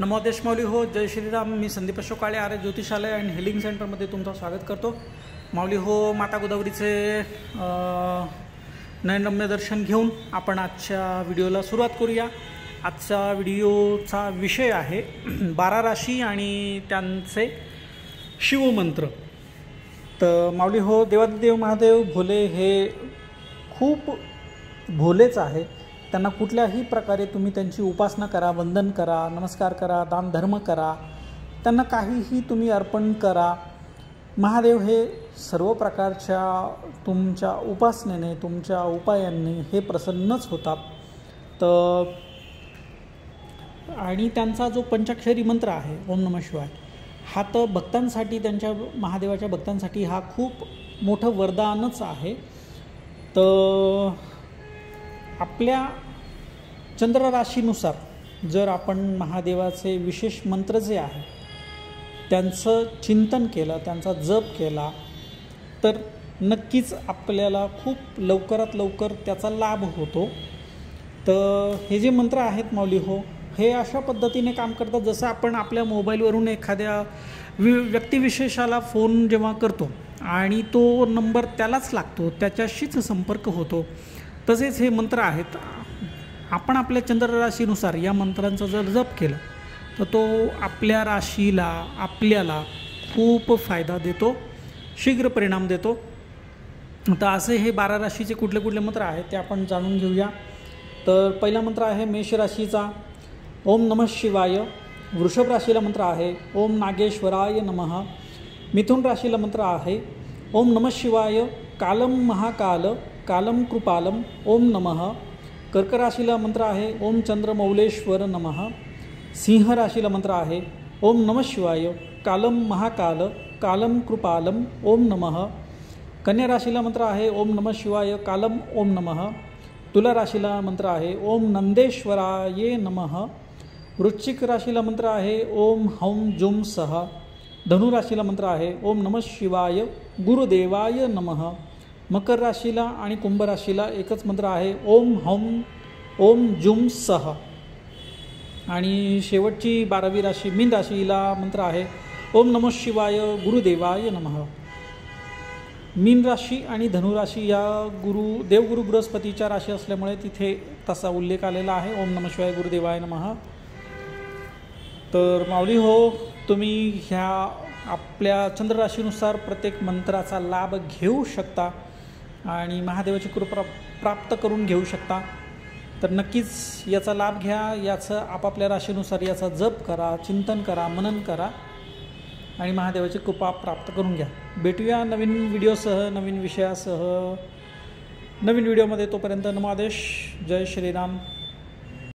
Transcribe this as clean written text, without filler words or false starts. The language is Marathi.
नमो देश माऊली हो. जय श्रीराम. मी संदीप अशोक काळे, आर्य ज्योतिषालय अँड हिलिंग सेंटरमध्ये तुमचं स्वागत करतो. माऊली हो, माता गोदावरीचे नयनरम्य दर्शन घेऊन आपण आजच्या व्हिडिओला सुरुवात करूया. आजचा व्हिडिओचा विषय आहे 12 राशी आणि त्यांचे शिवमंत्र. तर माऊली हो, देवादिदेव महादेव भोले हे खूप भोलेच आहे. त्यांना कुठल्याही प्रकारे तुम्ही त्यांची उपासना करा, वंदन करा, नमस्कार करा, दानधर्म करा, त्यांना काहीही तुम्ही अर्पण करा. महादेव हे सर्व प्रकारच्या तुमच्या उपासनेने, तुमच्या उपायांनी हे प्रसन्नच होतात. तर आणि त्यांचा जो पंचाक्षरी मंत्र आहे ओम नमः शिवाय, हा तर भक्तांसाठी, त्यांच्या महादेवाच्या भक्तांसाठी हा खूप मोठं वरदानच आहे. तर आपल्या चंद्रराशीनुसार जर आपण महादेवाचे विशेष मंत्र जे आहे त्यांचं चिंतन केलं, त्यांचा जप केला, तर नक्कीच आपल्याला खूप लवकरात लवकर त्याचा लाभ होतो. तर हे जे मंत्र आहेत माऊली हो, हे अशा पद्धतीने काम करतात जसं आपण आपल्या मोबाईलवरून एखाद्या व्यक्तिविशेषाला फोन जेव्हा करतो आणि तो नंबर त्यालाच लागतो, त्याच्याशीच संपर्क होतो, तसेच हे मंत्र आहेत. आपण आपल्या चंद्रराशीनुसार या मंत्रांचा जर जप केला तर तो आपल्या राशीला, आपल्याला खूप फायदा देतो, शीघ्र परिणाम देतो. तर असे हे 12 राशीचे कुठले कुठले मंत्र आहेत ते आपण जाणून घेऊया. तर पहिला मंत्र आहे मेष राशीचा ओम नमः शिवाय. वृषभ राशीला मंत्र आहे ओम नागेश्वराय नमः. मिथुन राशीला मंत्र आहे ओम नमः शिवाय कालम महाकाल कालम कृपालम ओम नमः. कर्क राशीला मंत्र आहे ओम चंद्रमौलेश्वर नमः. सिंह राशीला मंत्र आहे ओम नमः शिवाय कालम महाकाल कालम कृपालम ओम नमः. कन्या राशीला मंत्र आहे ओम नमः शिवाय कालम ओम नमः. तुला राशीला मंत्र आहे ओम नंदेश्वराय नमः. वृश्चिक राशीला मंत्र आहे ओम हौम जुम सह. धनु राशीला मंत्र आहे ओम नमः शिवाय गुरुदेवाय नमः. मकर राशीला आणि कुंभ राशीला एकच मंत्र आहे ओम हौम ओम जुम सह. आणि शेवटची 12वी राशी मीन राशीला मंत्र आहे ओम नमः शिवाय गुरुदेवाय नमः. मीन राशी आणि धनुराशी या देवगुरु बृहस्पतीच्या राशी असल्यामुळे तिथे तसा उल्लेख आलेला आहे ओम नमः शिवाय गुरुदेवाय नमः. तर माऊली हो, तुम्ही ह्या आपल्या चंद्रराशीनुसार प्रत्येक मंत्राचा लाभ घेऊ शकता आणि महादेवाची कृपा प्राप्त करून घेऊ शकता. तर नक्कीच याचा लाभ घ्या. याचं आपापल्या राशीनुसार याचा जप करा, चिंतन करा, मनन करा आणि महादेवाची कृपा प्राप्त करून घ्या. भेटूया नवीन व्हिडिओसह, नवीन विषयासह, नवीन व्हिडिओमध्ये. तोपर्यंत नमो देश. जय श्रीराम.